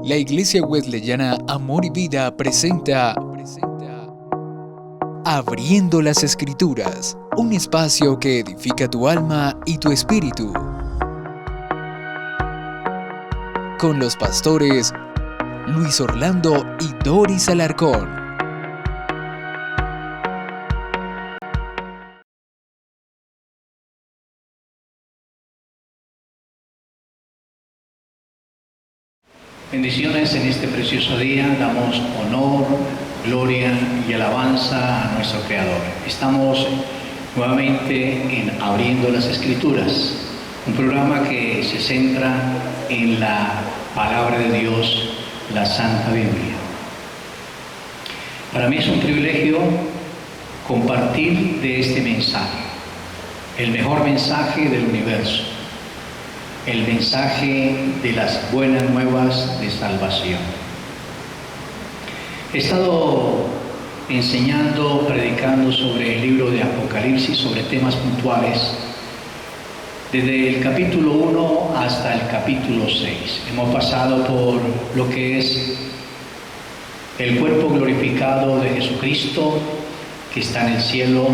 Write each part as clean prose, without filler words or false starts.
La Iglesia Wesleyana Amor y Vida presenta Abriendo las Escrituras, un espacio que edifica tu alma y tu espíritu. Con los pastores Luis Orlando y Doris Alarcón. Bendiciones en este precioso día, damos honor, gloria y alabanza a nuestro Creador. Estamos nuevamente en Abriendo las Escrituras, un programa que se centra en la Palabra de Dios, la Santa Biblia. Para mí es un privilegio compartir de este mensaje, el mejor mensaje del universo. El mensaje de las buenas nuevas de salvación. He estado enseñando, predicando sobre el libro de Apocalipsis, sobre temas puntuales, desde el capítulo 1 hasta el capítulo 6. Hemos pasado por lo que es el cuerpo glorificado de Jesucristo, que está en el cielo,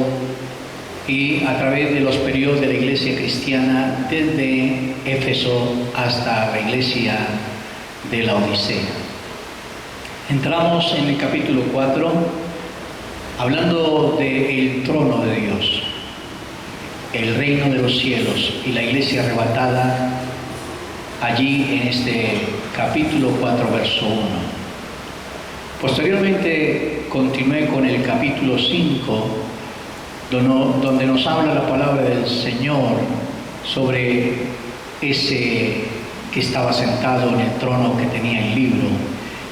y a través de los periodos de la iglesia cristiana, desde Éfeso hasta la iglesia de la Odisea. Entramos en el capítulo 4, hablando del trono de Dios, el reino de los cielos y la iglesia arrebatada, allí en este capítulo 4, verso 1. Posteriormente continué con el capítulo 5, donde nos habla la palabra del Señor sobre ese que estaba sentado en el trono, que tenía el libro,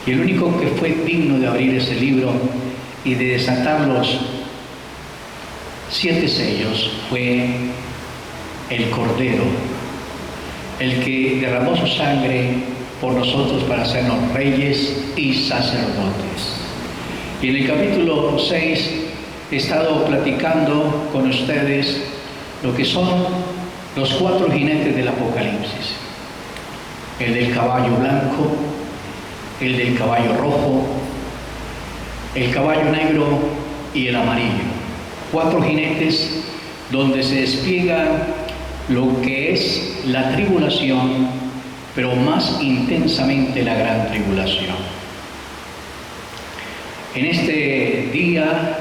y el único que fue digno de abrir ese libro y de desatar los 7 sellos fue el Cordero, el que derramó su sangre por nosotros para hacernos reyes y sacerdotes. Y en el capítulo 6 he estado platicando con ustedes lo que son los 4 jinetes del Apocalipsis. El del caballo blanco, el del caballo rojo, el caballo negro y el amarillo. 4 jinetes donde se despliega lo que es la tribulación, pero más intensamente la gran tribulación. En este día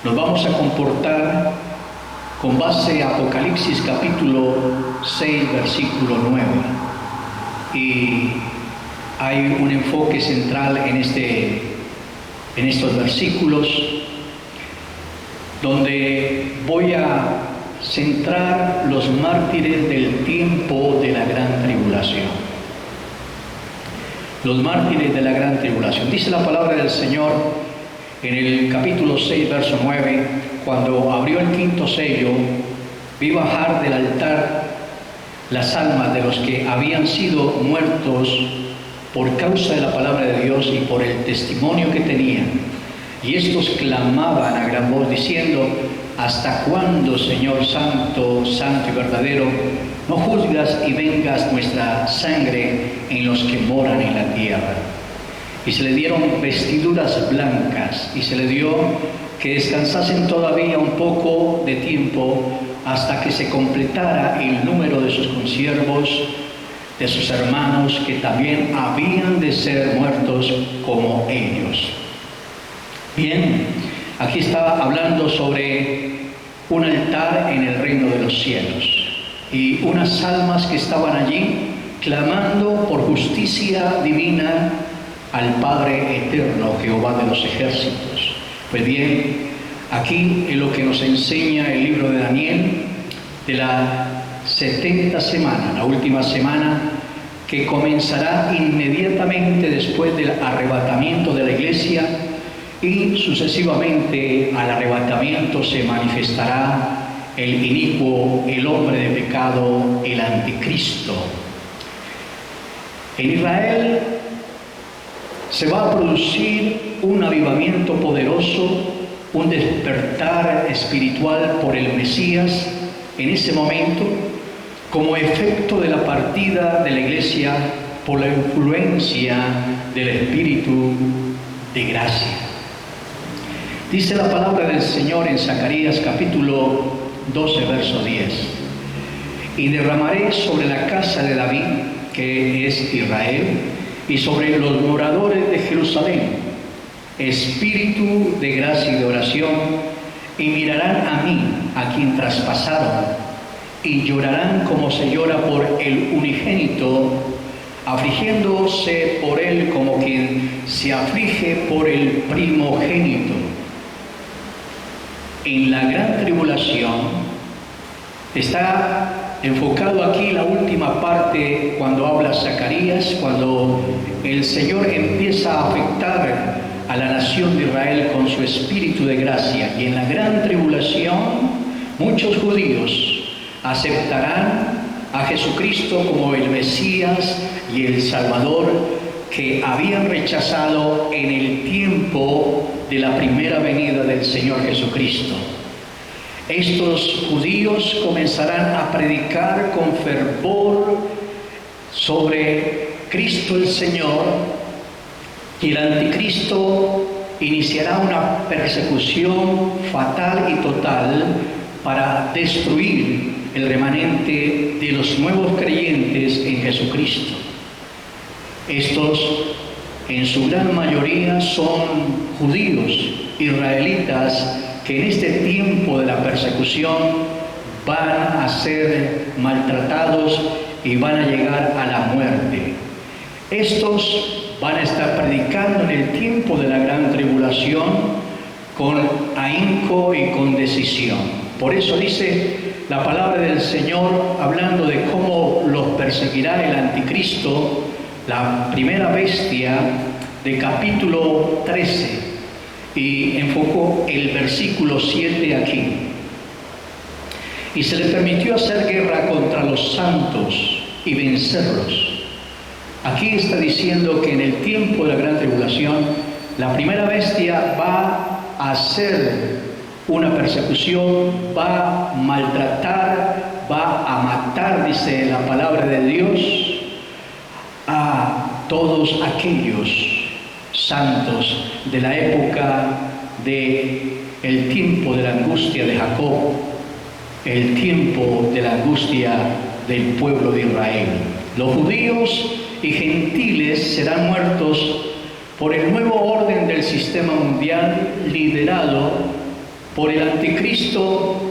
nos vamos a comportar con base a Apocalipsis capítulo 6, versículo 9. Y hay un enfoque central en estos versículos, donde voy a centrar los mártires del tiempo de la gran tribulación. Los mártires de la gran tribulación. Dice la palabra del Señor en el capítulo 6, verso 9, cuando abrió el 5º sello, vi bajar del altar las almas de los que habían sido muertos por causa de la palabra de Dios y por el testimonio que tenían. Y estos clamaban a gran voz diciendo: ¿hasta cuándo, Señor santo, santo y verdadero, no juzgas y vengas nuestra sangre en los que moran en la tierra? Y se le dieron vestiduras blancas, y se le dio que descansasen todavía un poco de tiempo hasta que se completara el número de sus consiervos, de sus hermanos, que también habían de ser muertos como ellos. Bien, aquí está hablando sobre un altar en el reino de los cielos y unas almas que estaban allí clamando por justicia divina al Padre eterno, Jehová de los ejércitos. Pues bien, aquí es lo que nos enseña el libro de Daniel, de la 70 semana, la última semana, que comenzará inmediatamente después del arrebatamiento de la iglesia, y sucesivamente al arrebatamiento se manifestará el inicuo, el hombre de pecado, el anticristo. En Israel se va a producir un avivamiento poderoso, un despertar espiritual por el Mesías en ese momento, como efecto de la partida de la iglesia por la influencia del Espíritu de gracia. Dice la palabra del Señor en Zacarías capítulo 12, verso 10. Y derramaré sobre la casa de David, que es Israel, y sobre los moradores de Jerusalén, espíritu de gracia y de oración, y mirarán a mí, a quien traspasaron, y llorarán como se llora por el unigénito, afligiéndose por él como quien se aflige por el primogénito. En la gran tribulación está enfocado aquí la última parte cuando habla Zacarías, cuando el Señor empieza a afectar a la nación de Israel con su espíritu de gracia. Y en la gran tribulación muchos judíos aceptarán a Jesucristo como el Mesías y el Salvador que habían rechazado en el tiempo de la primera venida del Señor Jesucristo. Estos judíos comenzarán a predicar con fervor sobre Cristo el Señor, y el anticristo iniciará una persecución fatal y total para destruir el remanente de los nuevos creyentes en Jesucristo. Estos, en su gran mayoría, son judíos, israelitas, que en este tiempo de la persecución van a ser maltratados y van a llegar a la muerte. Estos van a estar predicando en el tiempo de la gran tribulación con ahínco y con decisión. Por eso dice la palabra del Señor, hablando de cómo los perseguirá el anticristo, la primera bestia, de capítulo 13, y enfocó el versículo 7 aquí. Y se le permitió hacer guerra contra los santos y vencerlos. Aquí está diciendo que en el tiempo de la gran tribulación, la primera bestia va a hacer una persecución, va a maltratar, va a matar, dice la palabra de Dios, a todos aquellos santos de la época del tiempo de la angustia de Jacob, el tiempo de la angustia del pueblo de Israel. Los judíos y gentiles serán muertos por el nuevo orden del sistema mundial liderado por el anticristo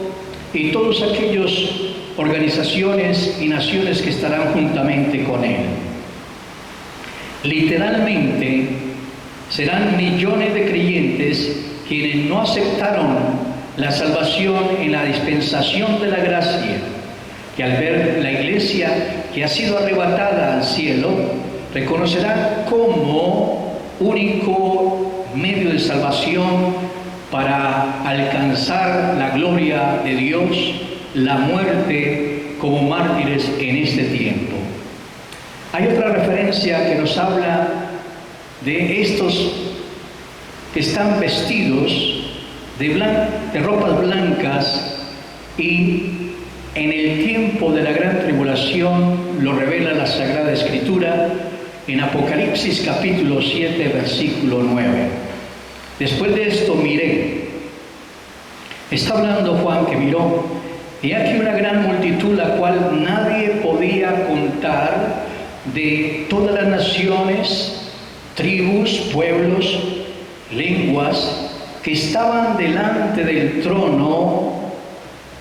y todas aquellas organizaciones y naciones que estarán juntamente con él. Literalmente serán millones de creyentes quienes no aceptaron la salvación en la dispensación de la gracia, que al ver la iglesia que ha sido arrebatada al cielo, reconocerá como único medio de salvación para alcanzar la gloria de Dios, la muerte como mártires en este tiempo. Hay otra referencia que nos habla de estos que están vestidos de ropas blancas, y en el tiempo de la gran tribulación lo revela la Sagrada Escritura en Apocalipsis capítulo 7, versículo 9. Después de esto miré. Está hablando Juan que miró, y aquí una gran multitud, la cual nadie podía contar, de todas las naciones, tribus, pueblos, lenguas, que estaban delante del trono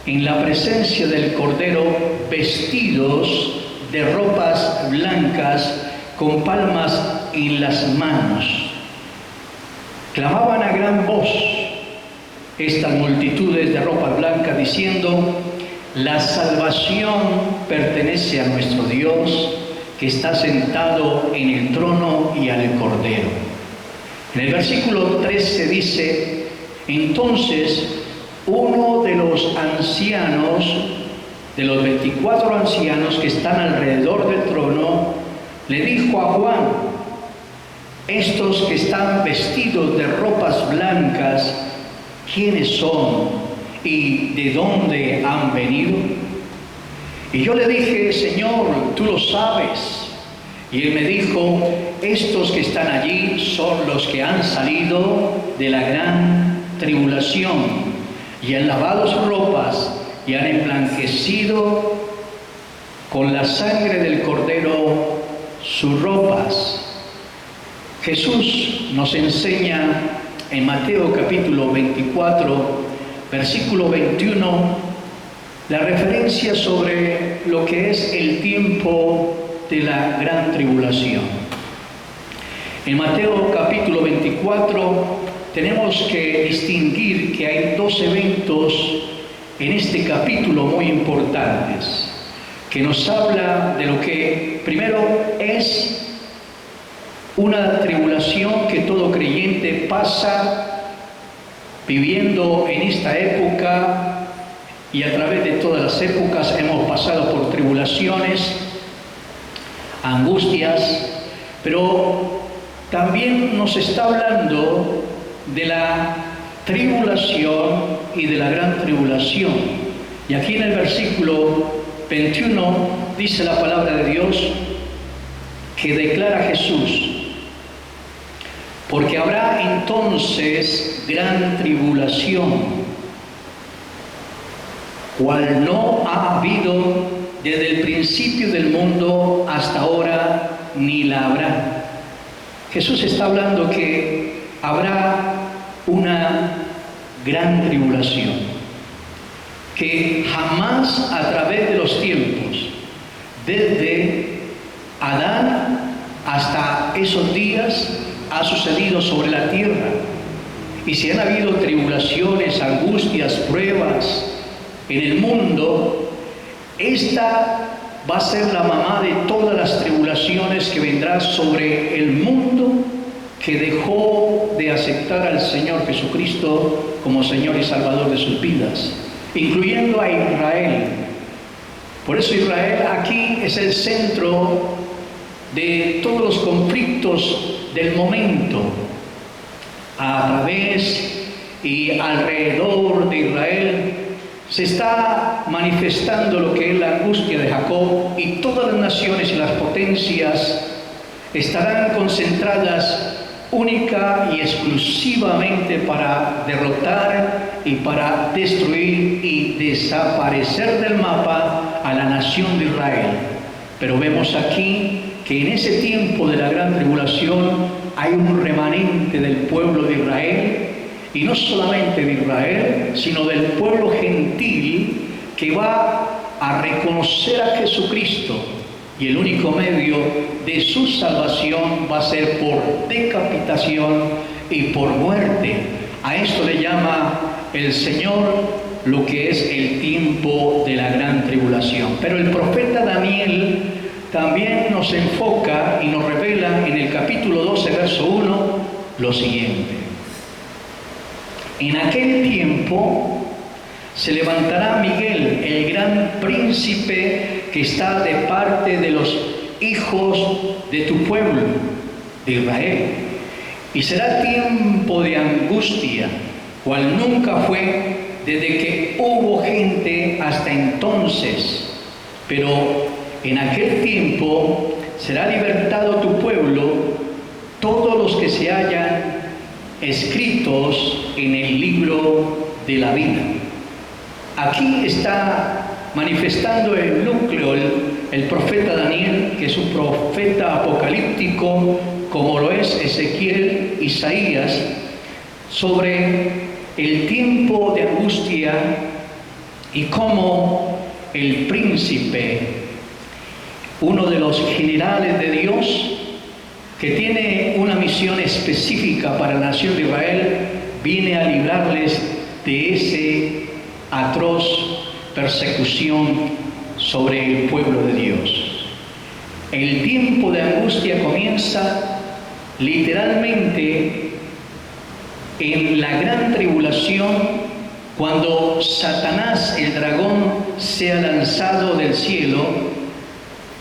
en la presencia del Cordero, vestidos de ropas blancas, con palmas en las manos. Clamaban a gran voz estas multitudes de ropas blancas, diciendo: la salvación pertenece a nuestro Dios, que está sentado en el trono y al Cordero. En el versículo 13 dice: entonces uno de los ancianos, de los 24 ancianos que están alrededor del trono, le dijo a Juan: estos que están vestidos de ropas blancas, ¿quiénes son y de dónde han venido? Y yo le dije: Señor, tú lo sabes. Y él me dijo, estos que están allí son los que han salido de la gran tribulación y han lavado sus ropas y han emblanquecido con la sangre del Cordero sus ropas. Jesús nos enseña en Mateo capítulo 24, versículo 21, la referencia sobre lo que es el tiempo de la gran tribulación. En Mateo capítulo 24 tenemos que distinguir que hay dos eventos en este capítulo muy importantes, que nos habla de lo que primero es una tribulación que todo creyente pasa viviendo en esta época, y a través de todas las épocas hemos pasado por tribulaciones, angustias, pero también nos está hablando de la tribulación y de la gran tribulación. Y aquí en el versículo 21 dice la palabra de Dios que declara Jesús: porque habrá entonces gran tribulación, cual no ha habido desde el principio del mundo hasta ahora, ni la habrá. Jesús está hablando que habrá una gran tribulación, que jamás a través de los tiempos, desde Adán hasta esos días, ha sucedido sobre la tierra. Y si han habido tribulaciones, angustias, pruebas en el mundo, esta va a ser la mamá de todas las tribulaciones que vendrá sobre el mundo que dejó de aceptar al Señor Jesucristo como Señor y Salvador de sus vidas, incluyendo a Israel. Por eso Israel aquí es el centro de todos los conflictos del momento. A través y alrededor de Israel se está manifestando lo que es la angustia de Jacob, y todas las naciones y las potencias estarán concentradas única y exclusivamente para derrotar y para destruir y desaparecer del mapa a la nación de Israel. Pero vemos aquí que en ese tiempo de la gran tribulación hay un remanente del pueblo de Israel, y no solamente de Israel, sino del pueblo gentil, que va a reconocer a Jesucristo, y el único medio de su salvación va a ser por decapitación y por muerte. A esto le llama el Señor lo que es el tiempo de la gran tribulación. Pero el profeta Daniel también nos enfoca y nos revela en el capítulo 12, verso 1, lo siguiente: en aquel tiempo se levantará Miguel, el gran príncipe que está de parte de los hijos de tu pueblo, de Israel. Y será tiempo de angustia, cual nunca fue desde que hubo gente hasta entonces. Pero en aquel tiempo será libertado tu pueblo, todos los que se hallan escritos en el libro de la vida. Aquí está manifestando el núcleo el profeta Daniel, que es un profeta apocalíptico, como lo es Ezequiel, Isaías, sobre el tiempo de angustia y cómo el príncipe, uno de los generales de Dios, que tiene una misión específica para la nación de Israel, viene a librarles de ese atroz persecución sobre el pueblo de Dios. El tiempo de angustia comienza literalmente en la gran tribulación, cuando Satanás, el dragón, sea lanzado del cielo,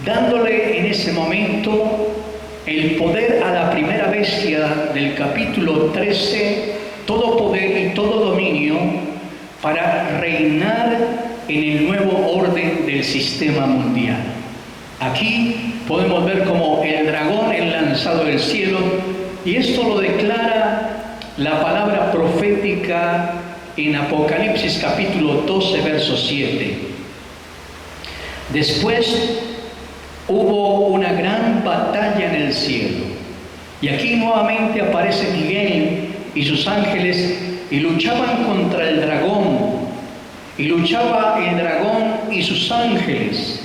dándole en ese momento el poder a la primera bestia del capítulo 13, todo poder y todo dominio para reinar en el nuevo orden del sistema mundial. Aquí podemos ver como el dragón es lanzado del cielo, y esto lo declara la palabra profética en Apocalipsis capítulo 12, verso 7. Después hubo una gran batalla en el cielo, y aquí nuevamente aparece Miguel y sus ángeles y luchaban contra el dragón, y luchaba el dragón y sus ángeles,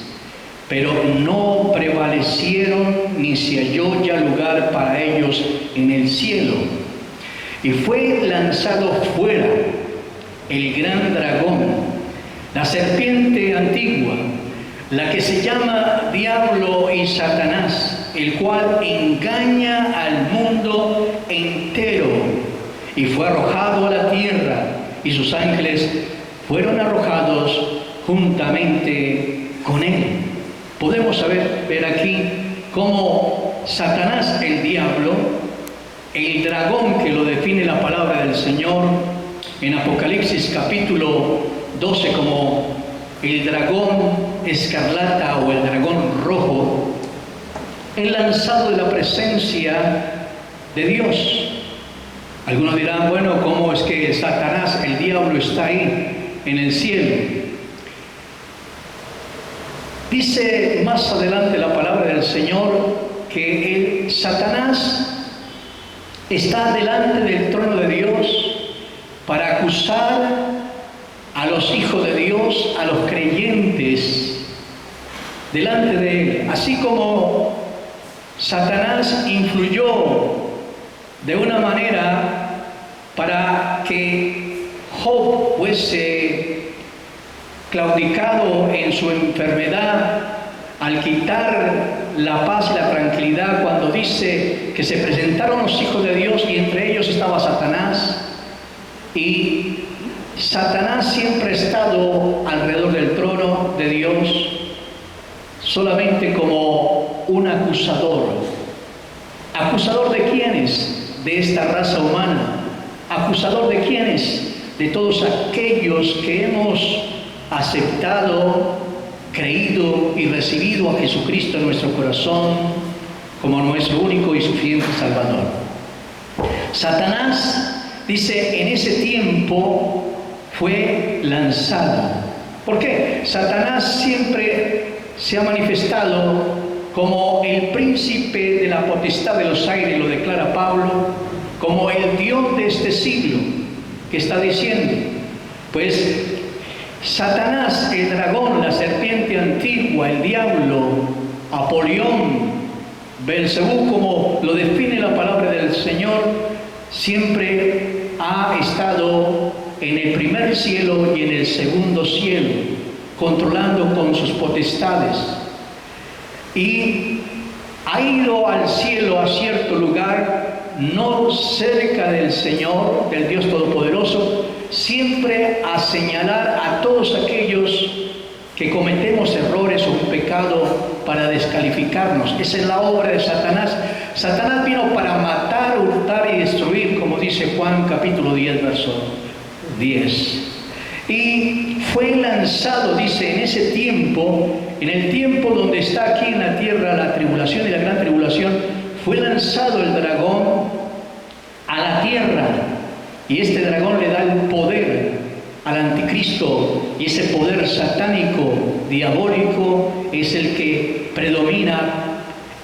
pero no prevalecieron ni se halló ya lugar para ellos en el cielo. Y fue lanzado fuera el gran dragón, la serpiente antigua, la que se llama Diablo y Satanás, el cual engaña al mundo entero, y fue arrojado a la tierra, y sus ángeles fueron arrojados juntamente con él. Podemos ver aquí cómo Satanás, el diablo, el dragón que lo define la palabra del Señor en Apocalipsis capítulo 12 como el dragón escarlata o el dragón rojo, es lanzado de la presencia de Dios. Algunos dirán, bueno, ¿cómo es que Satanás, el diablo, está ahí en el cielo? Dice más adelante la palabra del Señor que el Satanás está delante del trono de Dios para acusar a los hijos de Dios, a los creyentes, delante de él. Así como Satanás influyó de una manera para que Job fuese claudicado en su enfermedad, al quitar la paz y la tranquilidad, cuando dice que se presentaron los hijos de Dios y entre ellos estaba Satanás, y Satanás siempre ha estado alrededor del trono de Dios solamente como un acusador. ¿Acusador de quiénes? De esta raza humana. ¿Acusador de quiénes? De todos aquellos que hemos aceptado, creído y recibido a Jesucristo en nuestro corazón como nuestro único y suficiente Salvador. Satanás, dice, en ese tiempo fue lanzado. ¿Por qué? Satanás siempre se ha manifestado como el príncipe de la potestad de los aires, lo declara Pablo, como el Dios de este siglo, que está diciendo, pues Satanás, el dragón, la serpiente antigua, el diablo, Apolión, Belcebú, como lo define la palabra del Señor, siempre ha estado en el primer cielo y en el segundo cielo, controlando con sus potestades. Y ha ido al cielo, a cierto lugar, no cerca del Señor, del Dios Todopoderoso, siempre a señalar a todos aquellos que cometemos errores o un pecado para descalificarnos. Esa es la obra de Satanás. Satanás vino para matar, hurtar y destruir, como dice Juan capítulo 10, verso 10. Y fue lanzado, dice, en ese tiempo, en el tiempo donde está aquí en la tierra la tribulación y la gran tribulación, fue lanzado el dragón a la tierra, y este dragón le da el poder al anticristo, y ese poder satánico, diabólico, es el que predomina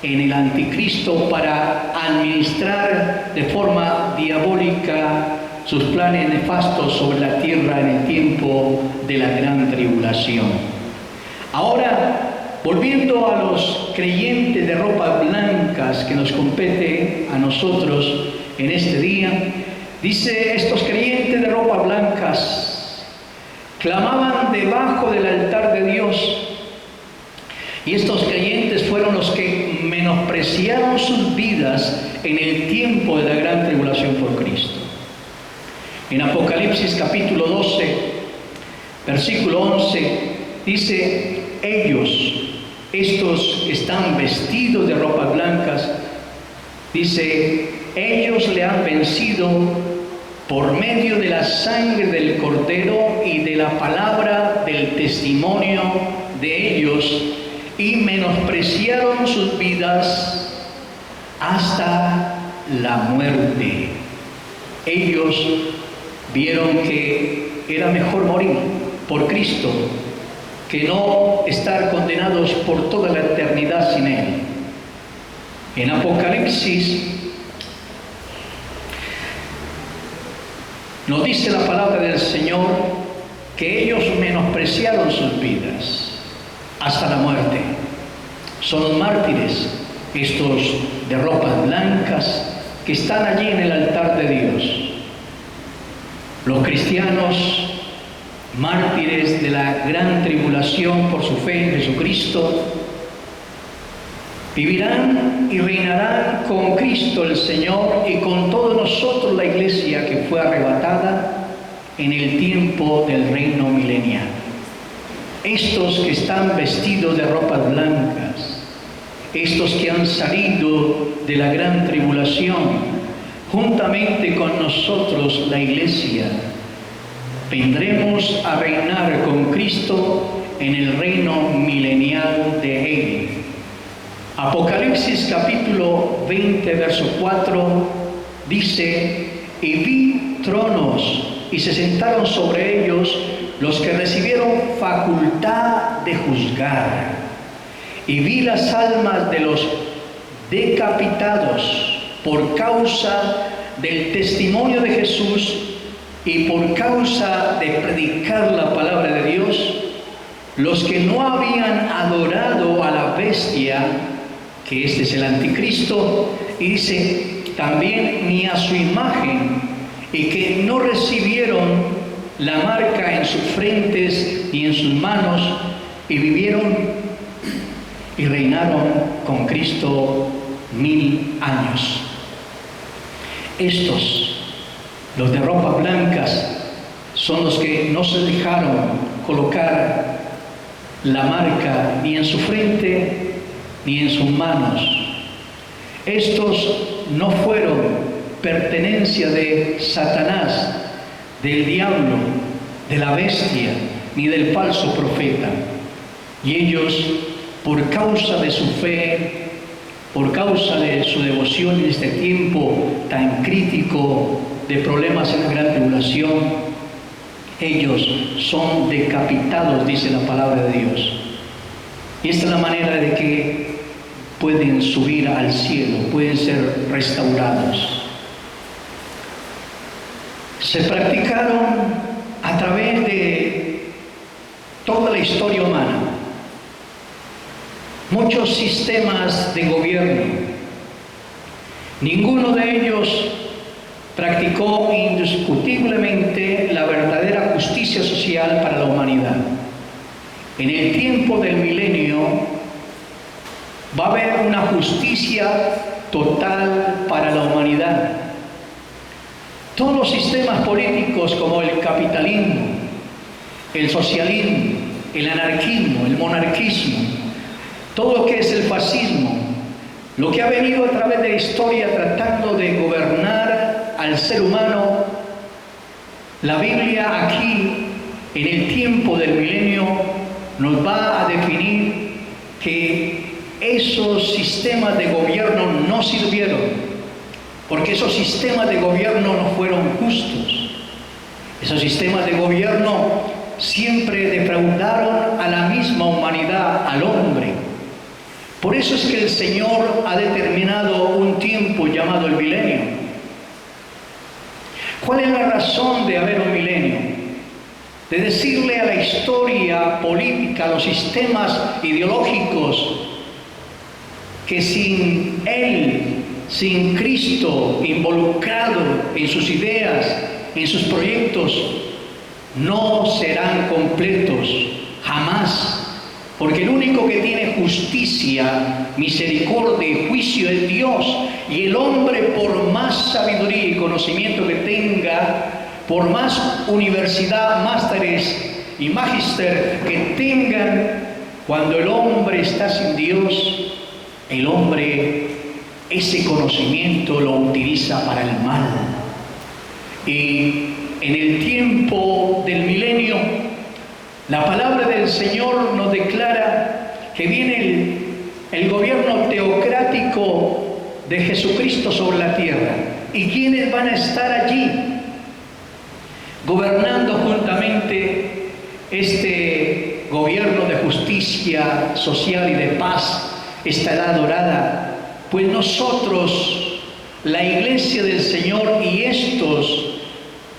en el anticristo para administrar de forma diabólica sus planes nefastos sobre la tierra en el tiempo de la gran tribulación. Ahora, volviendo a los creyentes de ropas blancas que nos compete a nosotros en este día, dice, estos creyentes de ropas blancas clamaban debajo del altar de Dios, y estos creyentes fueron los que menospreciaron sus vidas en el tiempo de la gran tribulación por Cristo. En Apocalipsis capítulo 12, versículo 11, dice, estos están vestidos de ropas blancas, dice, ellos le han vencido por medio de la sangre del Cordero y de la palabra del testimonio de ellos, y menospreciaron sus vidas hasta la muerte. Ellos vieron que era mejor morir por Cristo que no estar condenados por toda la eternidad sin Él. En Apocalipsis nos dice la palabra del Señor que ellos menospreciaron sus vidas hasta la muerte. Son los mártires, estos de ropas blancas, que están allí en el altar de Dios. Los cristianos, mártires de la gran tribulación por su fe en Jesucristo, vivirán y reinarán con Cristo el Señor y con todos nosotros la iglesia que fue arrebatada en el tiempo del reino milenial. Estos que están vestidos de ropas blancas, estos que han salido de la gran tribulación, juntamente con nosotros la iglesia, vendremos a reinar con Cristo en el reino milenial de Él. Apocalipsis capítulo 20, verso 4 dice: y vi tronos y se sentaron sobre ellos los que recibieron facultad de juzgar. Y vi las almas de los decapitados por causa del testimonio de Jesús y por causa de predicar la palabra de Dios, los que no habían adorado a la bestia, que este es el anticristo, y dice también ni a su imagen, y que no recibieron la marca en sus frentes ni en sus manos, y vivieron y reinaron con Cristo 1000 años. Estos, los de ropas blancas, son los que no se dejaron colocar la marca ni en su frente ni en sus manos. Estos no fueron pertenencia de Satanás, del diablo, de la bestia, ni del falso profeta. Y ellos, por causa de su fe, por causa de su devoción en este tiempo tan crítico de problemas en la gran tribulación, ellos son decapitados, dice la palabra de Dios. Y esta es la manera de que pueden subir al cielo, pueden ser restaurados. Se practicaron a través de toda la historia humana muchos sistemas de gobierno. Ninguno de ellos practicó indiscutiblemente la verdadera justicia social para la humanidad. En el tiempo del milenio va a haber una justicia total para la humanidad. Todos los sistemas políticos como el capitalismo, el socialismo, el anarquismo, el monarquismo, todo lo que es el fascismo, lo que ha venido a través de la historia tratando de gobernar al ser humano, la Biblia aquí, en el tiempo del milenio, nos va a definir que esos sistemas de gobierno no sirvieron, porque esos sistemas de gobierno no fueron justos. Esos sistemas de gobierno siempre defraudaron a la misma humanidad, al hombre. Por eso es que el Señor ha determinado un tiempo llamado el milenio. ¿Cuál es la razón de haber un milenio? De decirle a la historia política, a los sistemas ideológicos, que sin Él, sin Cristo involucrado en sus ideas, en sus proyectos, no serán completos, jamás. Porque el único que tiene justicia, misericordia y juicio es Dios. Y el hombre, por más sabiduría y conocimiento que tenga, por más universidad, másteres y magíster que tengan, cuando el hombre está sin Dios, el hombre ese conocimiento lo utiliza para el mal. Y en el tiempo del milenio, la palabra del Señor nos declara que viene el gobierno teocrático de Jesucristo sobre la tierra. ¿Y quiénes van a estar allí? Gobernando juntamente este gobierno de justicia social y de paz, esta edad dorada. Pues nosotros, la iglesia del Señor, y estos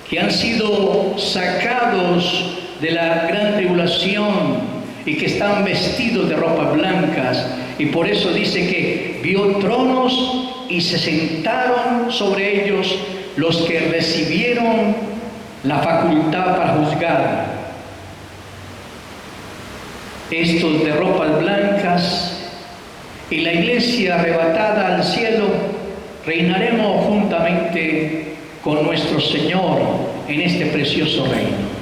que han sido sacados de la gran tribulación y que están vestidos de ropas blancas, y por eso dice que vio tronos y se sentaron sobre ellos los que recibieron la facultad para juzgar. Estos de ropas blancas y la iglesia arrebatada al cielo, reinaremos juntamente con nuestro Señor en este precioso reino.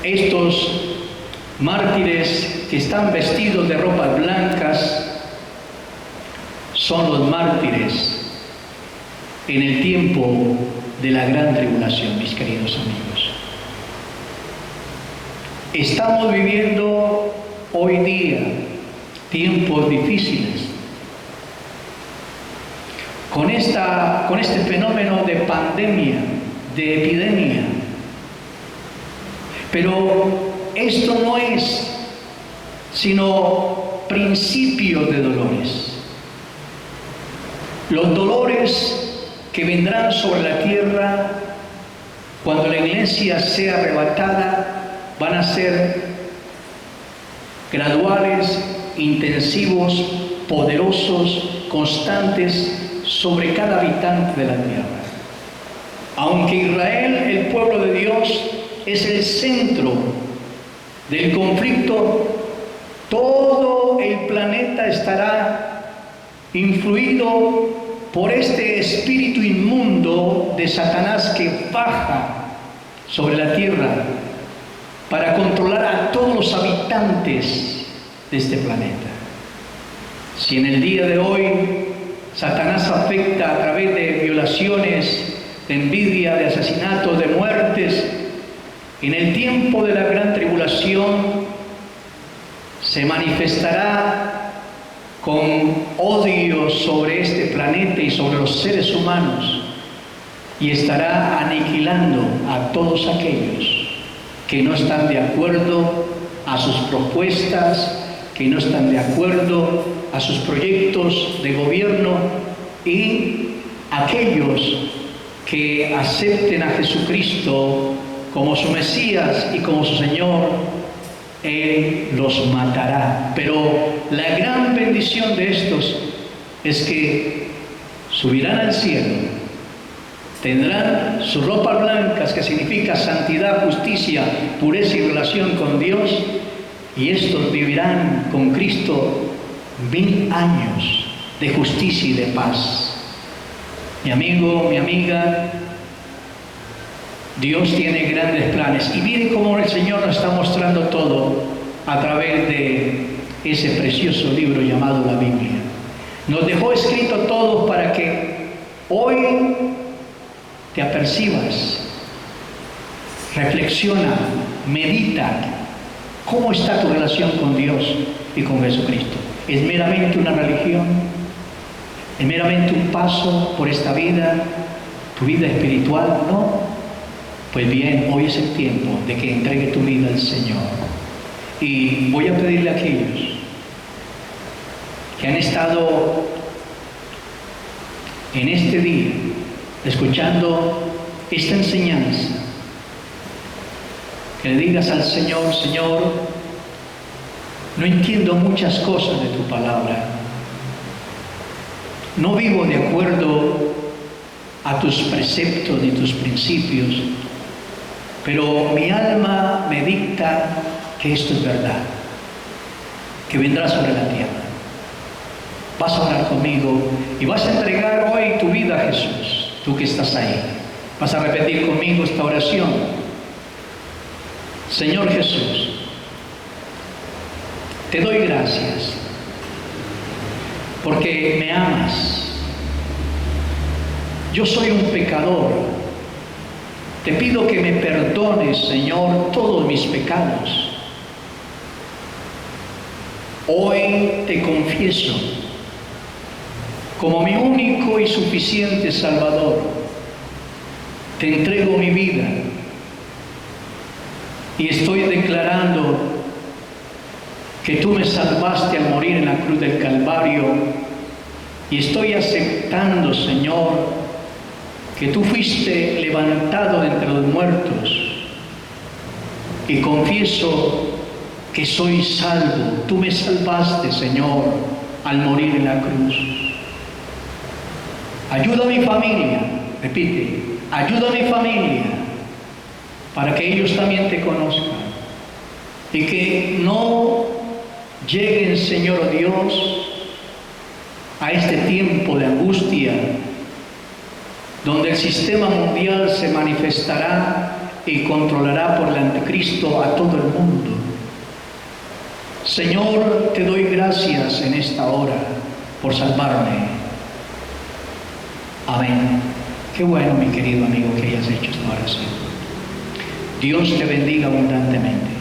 Estos mártires que están vestidos de ropas blancas son los mártires en el tiempo de la gran tribulación, mis queridos amigos. Estamos viviendo hoy día tiempos difíciles con este fenómeno de pandemia, de epidemia. Pero esto no es sino principio de dolores. Los dolores que vendrán sobre la tierra cuando la iglesia sea arrebatada van a ser graduales, intensivos, poderosos, constantes sobre cada habitante de la tierra. Aunque Israel, el pueblo de Dios, es el centro del conflicto, todo el planeta estará influido por este espíritu inmundo de Satanás que baja sobre la tierra para controlar a todos los habitantes de este planeta. Si en el día de hoy Satanás afecta a través de violaciones, de envidia, de asesinatos, de muertes, en el tiempo de la gran tribulación se manifestará con odio sobre este planeta y sobre los seres humanos, y estará aniquilando a todos aquellos que no están de acuerdo a sus propuestas, que no están de acuerdo a sus proyectos de gobierno, y aquellos que acepten a Jesucristo como su Mesías y como su Señor, Él los matará. Pero la gran bendición de estos es que subirán al cielo, tendrán sus ropas blancas, que significa santidad, justicia, pureza y relación con Dios, y estos vivirán con Cristo 1000 años de justicia y de paz. Mi amigo, mi amiga, Dios tiene grandes planes, y mire cómo el Señor nos está mostrando todo a través de ese precioso libro llamado la Biblia. Nos dejó escrito todo para que hoy te apercibas, reflexiona, medita cómo está tu relación con Dios y con Jesucristo. ¿Es meramente una religión? ¿Es meramente un paso por esta vida, tu vida espiritual? No. Pues bien, hoy es el tiempo de que entregue tu vida al Señor. Y voy a pedirle a aquellos que han estado en este día escuchando esta enseñanza, que le digas al Señor: Señor, no entiendo muchas cosas de tu palabra, no vivo de acuerdo a tus preceptos ni tus principios, pero mi alma me dicta que esto es verdad, que vendrá sobre la tierra. Vas a orar conmigo y vas a entregar hoy tu vida a Jesús, tú que estás ahí. Vas a repetir conmigo esta oración: Señor Jesús, te doy gracias porque me amas. Yo soy un pecador. Te pido que me perdones, Señor, todos mis pecados. Hoy te confieso como mi único y suficiente Salvador. Te entrego mi vida y estoy declarando que tú me salvaste al morir en la cruz del Calvario, y estoy aceptando, Señor, que tú fuiste levantado de entre los muertos, y confieso que soy salvo. Tú me salvaste, Señor, al morir en la cruz. Ayuda a mi familia, repite, ayuda a mi familia para que ellos también te conozcan y que no lleguen, Señor Dios, a este tiempo de angustia donde el sistema mundial se manifestará y controlará por el anticristo a todo el mundo. Señor, te doy gracias en esta hora por salvarme. Amén. Qué bueno, mi querido amigo, que hayas hecho esta oración. Dios te bendiga abundantemente.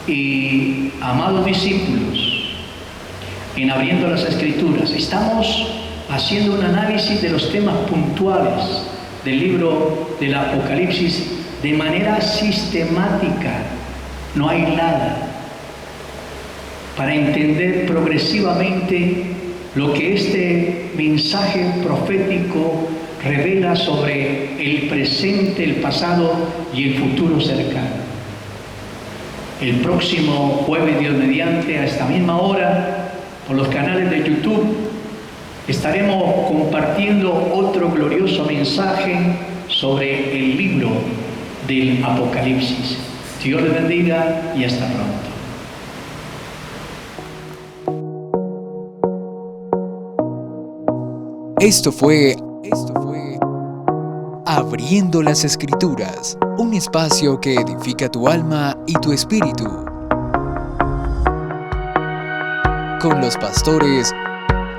Y, amados discípulos, en Abriendo las Escrituras, estamos haciendo un análisis de los temas puntuales del libro del Apocalipsis de manera sistemática, no aislada, para entender progresivamente lo que este mensaje profético revela sobre el presente, el pasado y el futuro cercano. El próximo jueves, Dios mediante, a esta misma hora, por los canales de YouTube, estaremos compartiendo otro glorioso mensaje sobre el libro del Apocalipsis. Dios les bendiga y hasta pronto. Esto fue Abriendo las Escrituras, un espacio que edifica tu alma y tu espíritu. Con los pastores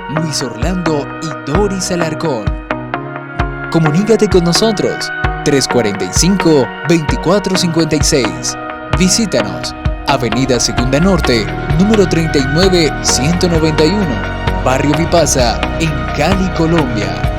Luis Orlando y Doris Alarcón. Comunícate con nosotros, 345-2456. Visítanos, Avenida Segunda Norte, número 39-191, Barrio Vipasa, en Cali, Colombia.